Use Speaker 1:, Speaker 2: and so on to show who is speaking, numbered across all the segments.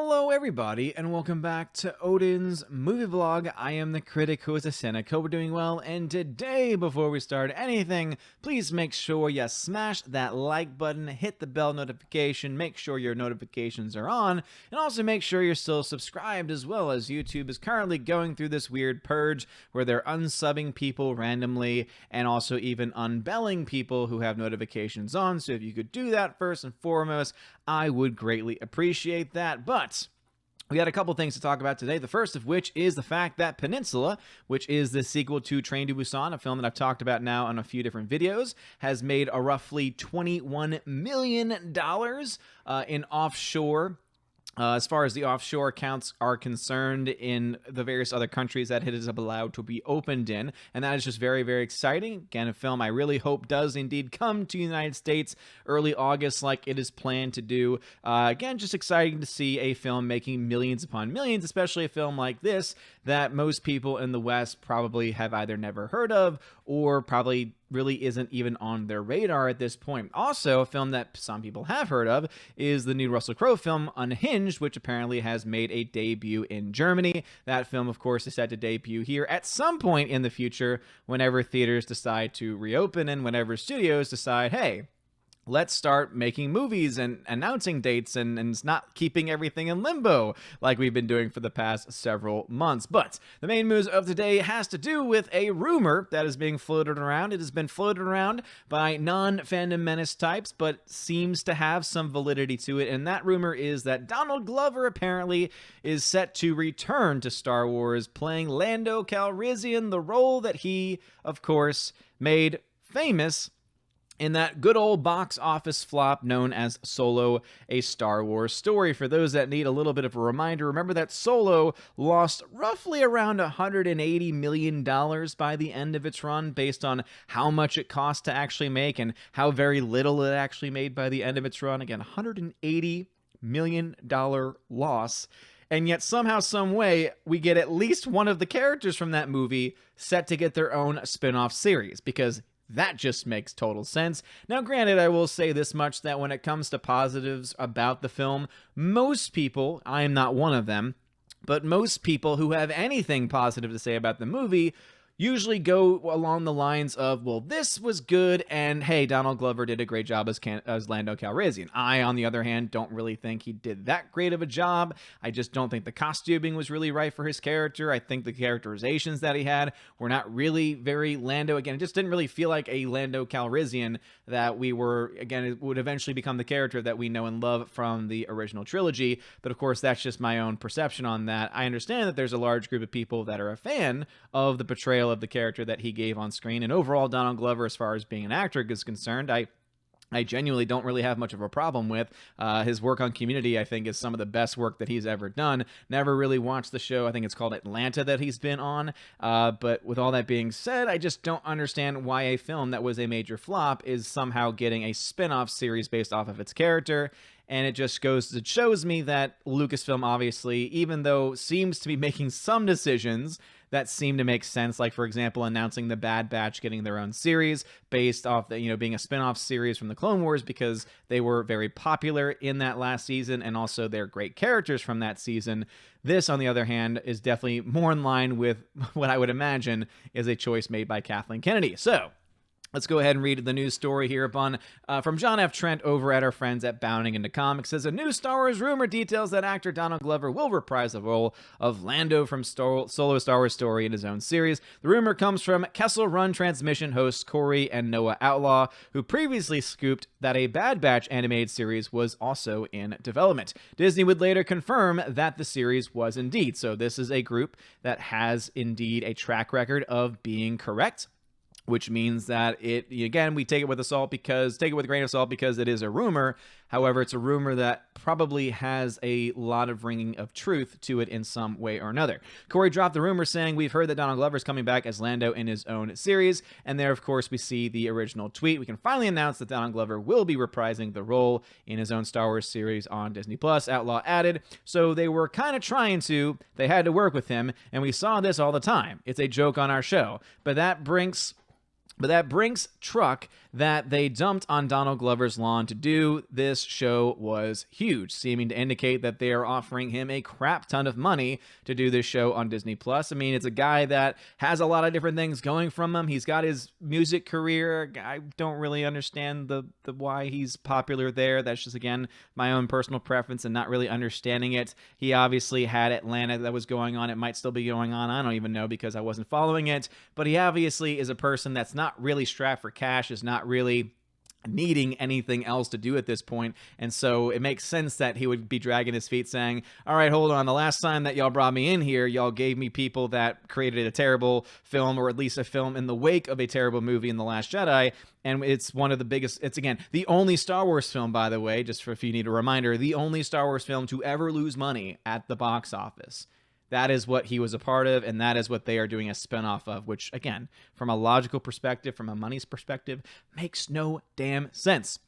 Speaker 1: Hello everybody, and welcome back to Odin's movie vlog. I am the critic who is a cynic. Hope we're doing well, and today, before we start anything, please make sure you smash that like button, hit the bell notification, make sure your notifications are on, and also make sure you're still subscribed, as well as YouTube is currently going through this weird purge where they're unsubbing people randomly, and also even unbelling people who have notifications on. So if you could do that first and foremost, I would greatly appreciate that. But we had a couple things to talk about today, the first of which is the fact that Peninsula, which is the sequel to Train to Busan, a film that I've talked about now on a few different videos, has made a roughly $21 million in offshore as far as the offshore accounts are concerned in the various other countries that it is allowed to be opened in. And that is just very, very exciting. Again, a film I really hope does indeed come to the United States early August like it is planned to do. Again, just exciting to see a film making millions upon millions, especially a film like this that most people in the West probably have either never heard of or probably really isn't even on their radar at this point. Also, a film that some people have heard of is the new Russell Crowe film, Unhinged, which apparently has made a debut in Germany. That film, of course, is set to debut here at some point in the future whenever theaters decide to reopen and whenever studios decide, hey, let's start making movies and announcing dates and not keeping everything in limbo like we've been doing for the past several months. But the main news of today has to do with a rumor that is being floated around. It has been floated around by non-Fandom Menace types, but seems to have some validity to it. And that rumor is that Donald Glover apparently is set to return to Star Wars, playing Lando Calrissian, the role that he, of course, made famous in that good old box office flop known as Solo, a Star Wars story. For those that need a little bit of a reminder, remember that Solo lost roughly around $180 million by the end of its run, based on how much it cost to actually make and how very little it actually made by the end of its run. Again, $180 million loss. And yet somehow, some way, we get at least one of the characters from that movie set to get their own spin-off series, because that just makes total sense. Now, granted, I will say this much, that when it comes to positives about the film, most people, I am not one of them, but most people who have anything positive to say about the movie usually go along the lines of, well, this was good, and hey, Donald Glover did a great job as Lando Calrissian. I, on the other hand, don't really think he did that great of a job. I just don't think the costuming was really right for his character. I think the characterizations that he had were not really very Lando. Again, it just didn't really feel like a Lando Calrissian that we were, again, it would eventually become the character that we know and love from the original trilogy. But of course, that's just my own perception on that. I understand that there's a large group of people that are a fan of the portrayal of the character that he gave on screen, and overall Donald Glover, as far as being an actor is concerned, I genuinely don't really have much of a problem with. His work on Community, I think, is some of the best work that he's ever done. Never really watched the show. I think it's called Atlanta that he's been on. But with all that being said, I just don't understand why a film that was a major flop is somehow getting a spin-off series based off of its character. And it just shows me that Lucasfilm, obviously, even though seems to be making some decisions that seem to make sense, like, for example, announcing the Bad Batch getting their own series based off the, being a spin-off series from the Clone Wars, because they were very popular in that last season, and also they're great characters from that season. This, on the other hand, is definitely more in line with what I would imagine is a choice made by Kathleen Kennedy. So let's go ahead and read the news story here from John F. Trent over at our friends at Bounding Into Comics. Says, a new Star Wars rumor details that actor Donald Glover will reprise the role of Lando from Solo Star Wars Story in his own series. The rumor comes from Kessel Run Transmission hosts Corey and Noah Outlaw, who previously scooped that a Bad Batch animated series was also in development. Disney would later confirm that the series was indeed. So this is a group that has indeed a track record of being correct, which means that again, we take it with a grain of salt because it is a rumor. However, it's a rumor that probably has a lot of ringing of truth to it in some way or another. Corey dropped the rumor saying, we've heard that Donald Glover is coming back as Lando in his own series. And there, of course, we see the original tweet. We can finally announce that Donald Glover will be reprising the role in his own Star Wars series on Disney+. Outlaw added, so they were kind of they had to work with him, and we saw this all the time. It's a joke on our show. But that brings But that Brinks truck that they dumped on Donald Glover's lawn to do this show was huge, seeming to indicate that they are offering him a crap ton of money to do this show on Disney Plus. I mean, it's a guy that has a lot of different things going from him. He's got his music career. I don't really understand the why he's popular there. That's just, again, my own personal preference and not really understanding it. He obviously had Atlanta that was going on. It might still be going on. I don't even know because I wasn't following it. But he obviously is a person that's not really strapped for cash, is not really needing anything else to do at this point. And so it makes sense that he would be dragging his feet saying, all right, hold on, the last time that y'all brought me in here, y'all gave me people that created a terrible film, or at least a film in the wake of a terrible movie in The Last Jedi. And it's one of the biggest, it's, again, the only Star Wars film, by the way, just for if you need a reminder, the only Star Wars film to ever lose money at the box office. That is what he was a part of, and that is what they are doing a spinoff of, which, again, from a logical perspective, from a money's perspective, makes no damn sense.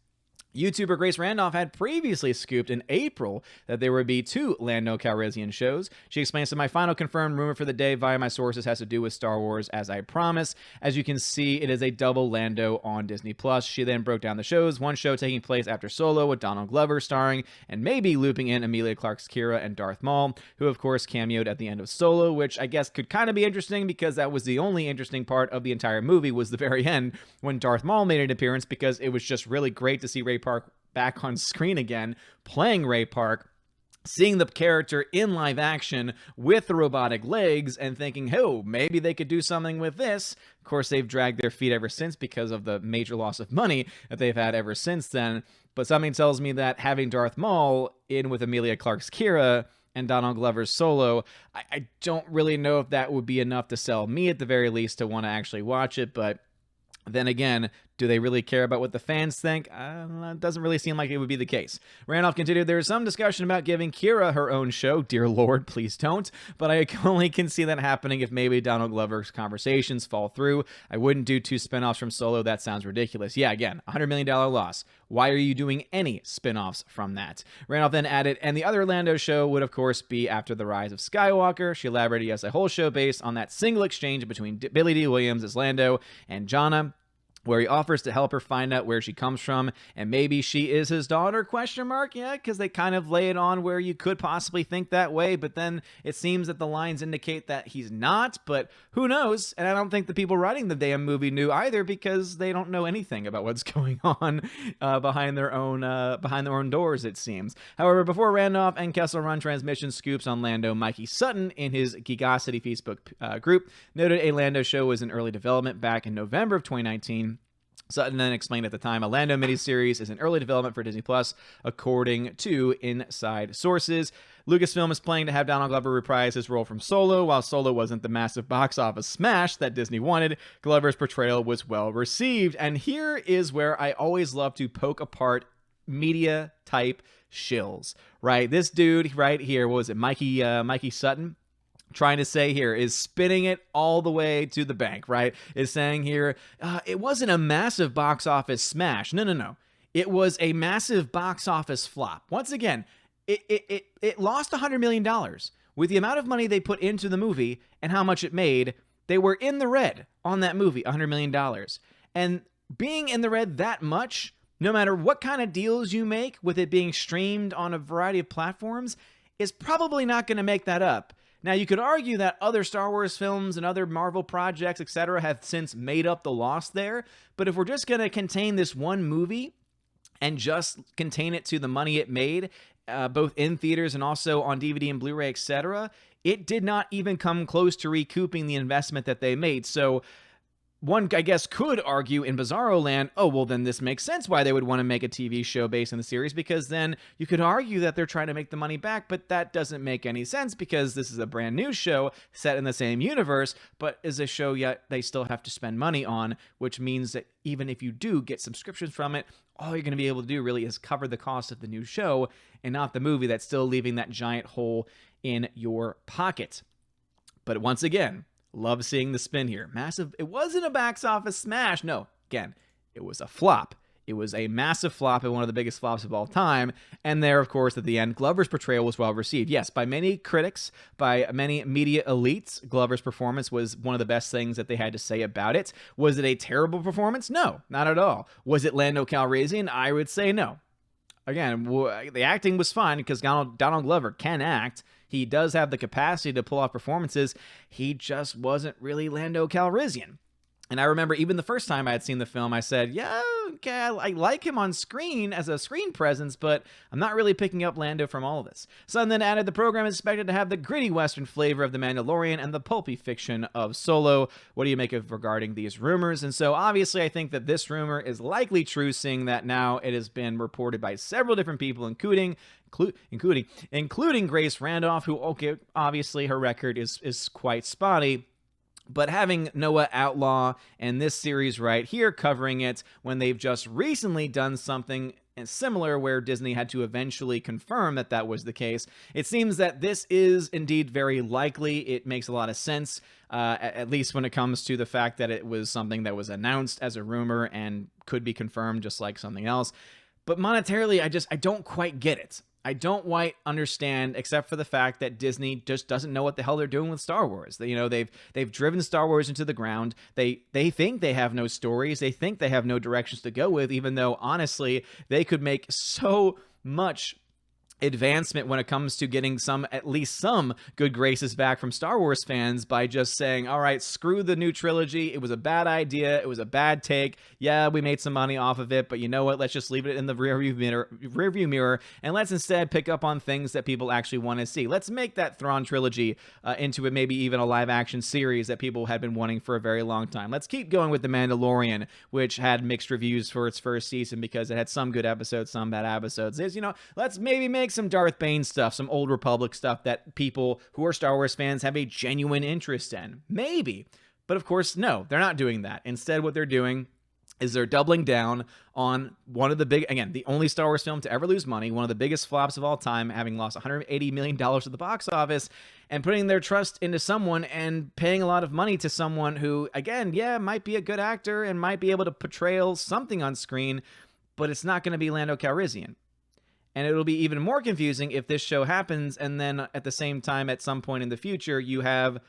Speaker 1: YouTuber Grace Randolph had previously scooped in April that there would be 2 Lando Calrissian shows. She explains that my final confirmed rumor for the day via my sources has to do with Star Wars, as I promised. As you can see, it is a double Lando on Disney+. She then broke down the shows, one show taking place after Solo with Donald Glover starring, and maybe looping in Emilia Clarke's Kira and Darth Maul, who of course cameoed at the end of Solo, which I guess could kind of be interesting because that was the only interesting part of the entire movie, was the very end when Darth Maul made an appearance, because it was just really great to see Ray Park back on screen again, playing Ray Park, seeing the character in live action with the robotic legs and thinking, oh, maybe they could do something with this. Of course, they've dragged their feet ever since because of the major loss of money that they've had ever since then. But something tells me that having Darth Maul in with Emilia Clarke's Kira and Donald Glover's Solo, I don't really know if that would be enough to sell me, at the very least, to want to actually watch it. But then again, do they really care about what the fans think? It doesn't really seem like it would be the case. Randolph continued, there is some discussion about giving Kira her own show. Dear Lord, please don't. But I only can see that happening if maybe Donald Glover's conversations fall through. I wouldn't do 2 spinoffs from Solo. That sounds ridiculous. Yeah, again, $100 million loss. Why are you doing any spinoffs from that? Randolph then added, and the other Lando show would, of course, be after the rise of Skywalker. She elaborated, yes, a whole show based on that single exchange between Billy D. Williams as Lando and Jannah, where he offers to help her find out where she comes from, and maybe she is his daughter, question mark? Yeah, because they kind of lay it on where you could possibly think that way, but then it seems that the lines indicate that he's not, but who knows? And I don't think the people writing the damn movie knew either, because they don't know anything about what's going on behind their own doors, it seems. However, before Randolph and Kessel run transmission scoops on Lando, Mikey Sutton in his Geekosity Facebook group noted a Lando show was in early development back in November of 2019. Sutton then explained at the time, a Lando miniseries is in early development for Disney+, according to inside sources. Lucasfilm is planning to have Donald Glover reprise his role from Solo. While Solo wasn't the massive box office smash that Disney wanted, Glover's portrayal was well received. And here is where I always love to poke apart media-type shills, right? This dude right here, what was it, Mikey Sutton? Trying to say here is spinning it all the way to the bank, right? Is saying here, it wasn't a massive box office smash. No. It was a massive box office flop. Once again, it lost $100 million. With the amount of money they put into the movie and how much it made, they were in the red on that movie, $100 million. And being in the red that much, no matter what kind of deals you make with it being streamed on a variety of platforms, is probably not going to make that up. Now, you could argue that other Star Wars films and other Marvel projects, etc., have since made up the loss there, but if we're just going to contain this one movie and just contain it to the money it made, both in theaters and also on DVD and Blu-ray, etc., it did not even come close to recouping the investment that they made. So one, I guess, could argue in Bizarro Land, oh, well, then this makes sense why they would want to make a TV show based on the series, because then you could argue that they're trying to make the money back, but that doesn't make any sense because this is a brand new show set in the same universe, but is a show yet they still have to spend money on, which means that even if you do get subscriptions from it, all you're going to be able to do really is cover the cost of the new show and not the movie that's still leaving that giant hole in your pocket. But once again, love seeing the spin here. Massive. It wasn't a box office smash. No, again, it was a flop. It was a massive flop and one of the biggest flops of all time. And there, of course, at the end, Glover's portrayal was well received. Yes, by many critics, by many media elites, Glover's performance was one of the best things that they had to say about it. Was it a terrible performance? No, not at all. Was it Lando Calrissian? I would say no. Again, the acting was fine because Donald Glover can act. He does have the capacity to pull off performances. He just wasn't really Lando Calrissian. And I remember even the first time I had seen the film, I said, yeah, okay, I like him on screen as a screen presence, but I'm not really picking up Lando from all of this. Sun then added the program is expected to have the gritty Western flavor of The Mandalorian and the pulpy fiction of Solo. What do you make of regarding these rumors? And so obviously I think that this rumor is likely true, seeing that now it has been reported by several different people, including Grace Randolph, who, okay, obviously her record is quite spotty. But having Noah Outlaw and this series right here covering it when they've just recently done something similar where Disney had to eventually confirm that that was the case, it seems that this is indeed very likely. It makes a lot of sense, at least when it comes to the fact that it was something that was announced as a rumor and could be confirmed just like something else. But monetarily, I don't quite get it. I don't quite understand, except for the fact that Disney just doesn't know what the hell they're doing with Star Wars. They've driven Star Wars into the ground. They think they have no stories. They think they have no directions to go with, even though, honestly, they could make so much advancement when it comes to getting at least some good graces back from Star Wars fans by just saying, all right, screw the new trilogy. It was a bad idea. It was a bad take. Yeah, we made some money off of it, but you know what? Let's just leave it in the rearview mirror, and let's instead pick up on things that people actually want to see. Let's make that Thrawn trilogy into maybe even a live action series that people had been wanting for a very long time. Let's keep going with The Mandalorian, which had mixed reviews for its first season because it had some good episodes, some bad episodes. Let's maybe make some Darth Bane stuff, some Old Republic stuff that people who are Star Wars fans have a genuine interest in. Maybe. But of course, no, they're not doing that. Instead, what they're doing is they're doubling down on one of the the only Star Wars film to ever lose money, one of the biggest flops of all time, having lost $180 million at the box office, and putting their trust into someone and paying a lot of money to someone who, again, might be a good actor and might be able to portray something on screen, but it's not going to be Lando Calrissian. And it'll be even more confusing if this show happens and then at the same time, at some point in the future, you have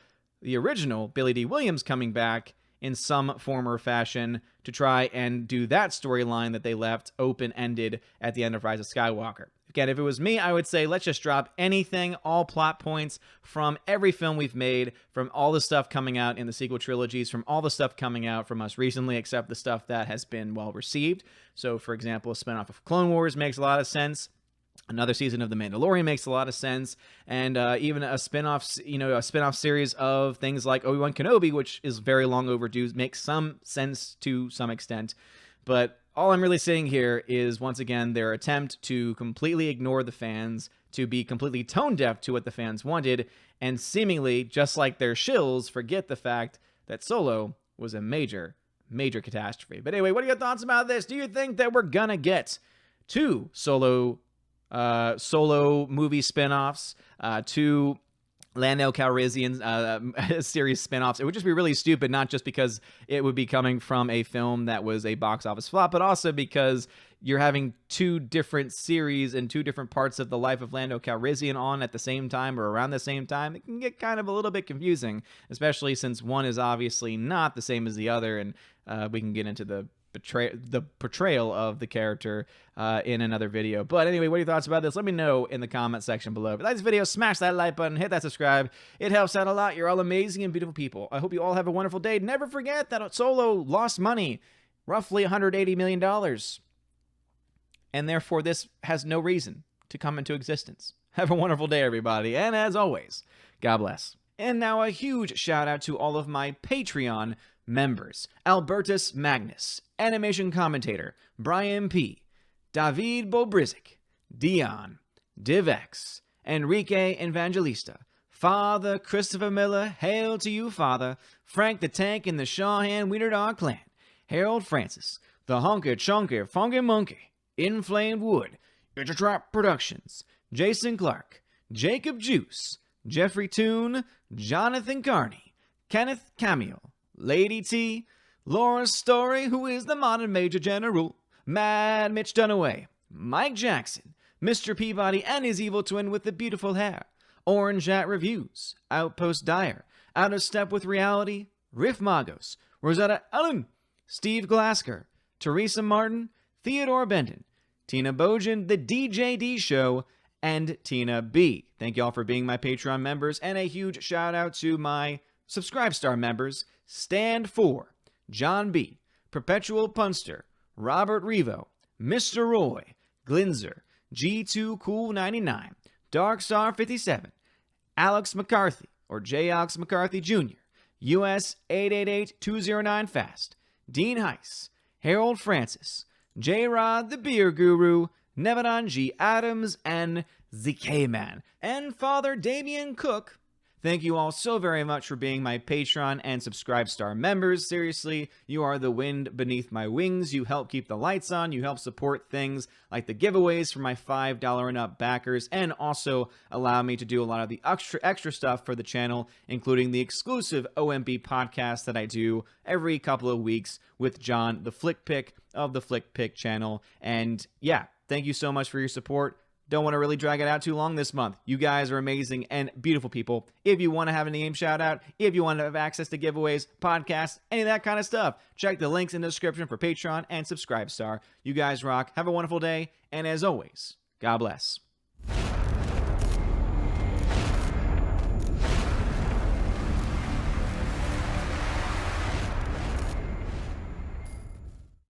Speaker 1: the original Billy D. Williams coming back in some form or fashion to try and do that storyline that they left open-ended at the end of Rise of Skywalker. Again, if it was me, I would say let's just drop anything, all plot points from every film we've made, from all the stuff coming out in the sequel trilogies, from all the stuff coming out from us recently, except the stuff that has been well received. So, for example, a spinoff of Clone Wars makes a lot of sense. Another season of The Mandalorian makes a lot of sense, and even a spin-off series of things like Obi-Wan Kenobi, which is very long overdue, makes some sense to some extent. But all I'm really saying here is, once again, their attempt to completely ignore the fans, to be completely tone-deaf to what the fans wanted, and seemingly, just like their shills, forget the fact that Solo was a major, major catastrophe. But anyway, what are your thoughts about this? Do you think that we're gonna get two Solo movie spinoffs, two Lando Calrissian series spinoffs? It would just be really stupid, not just because it would be coming from a film that was a box office flop, but also because you're having two different series and two different parts of the life of Lando Calrissian on at the same time or around the same time. It can get kind of a little bit confusing, especially since one is obviously not the same as the other, and we can get into the portrayal of the character in another video. But anyway, what are your thoughts about this? Let me know in the comment section below. If you like this video, smash that like button, hit that subscribe. It helps out a lot. You're all amazing and beautiful people. I hope you all have a wonderful day. Never forget that Solo lost money, roughly $180 million. And therefore, this has no reason to come into existence. Have a wonderful day, everybody. And as always, God bless. And now a huge shout out to all of my Patreon members: Albertus Magnus, Animation Commentator Brian P., David Bobrizik, Dion, DivX, Enrique Evangelista, Father Christopher Miller, hail to you, Father, Frank the Tank and the Shawhan Wiener Dog Clan, Harold Francis, the Honker Chonker Funky Monkey, Inflamed Wood, Intertrap Productions, Jason Clark, Jacob Juice, Jeffrey Toone, Jonathan Carney, Kenneth Camille, Lady T, Laura Story, who is the modern Major General, Mad Mitch Dunaway, Mike Jackson, Mr. Peabody and his evil twin with the beautiful hair, Orange at Reviews, Outpost Dyer, Out of Step with Reality, Riff Magos, Rosetta Ellen, Steve Glasker, Teresa Martin, Theodore Benton, Tina Bojan, The DJD Show, and Tina B. Thank you all for being my Patreon members, and a huge shout out to my Subscribe Star members, Stand For, John B., Perpetual Punster, Robert Revo, Mr. Roy, Glinzer, G2 Cool 99, Darkstar 57, Alex McCarthy, or J-Ox McCarthy Jr., US 888209 Fast, Dean Heiss, Harold Francis, J-Rod the Beer Guru, Nevedon G. Adams, and ZK-Man, and Father Damian Cook. Thank you all so very much for being my Patreon and Subscribe Star members. Seriously, you are the wind beneath my wings. You help keep the lights on. You help support things like the giveaways for my $5 and up backers, and also allow me to do a lot of the extra stuff for the channel, including the exclusive OMB podcast that I do every couple of weeks with John, the Flick Pick of the Flick Pick channel. And yeah, thank you so much for your support. Don't want to really drag it out too long this month. You guys are amazing and beautiful people. If you want to have a name shout out, if you want to have access to giveaways, podcasts, any of that kind of stuff, check the links in the description for Patreon and Subscribe Star. You guys rock. Have a wonderful day. And as always, God bless.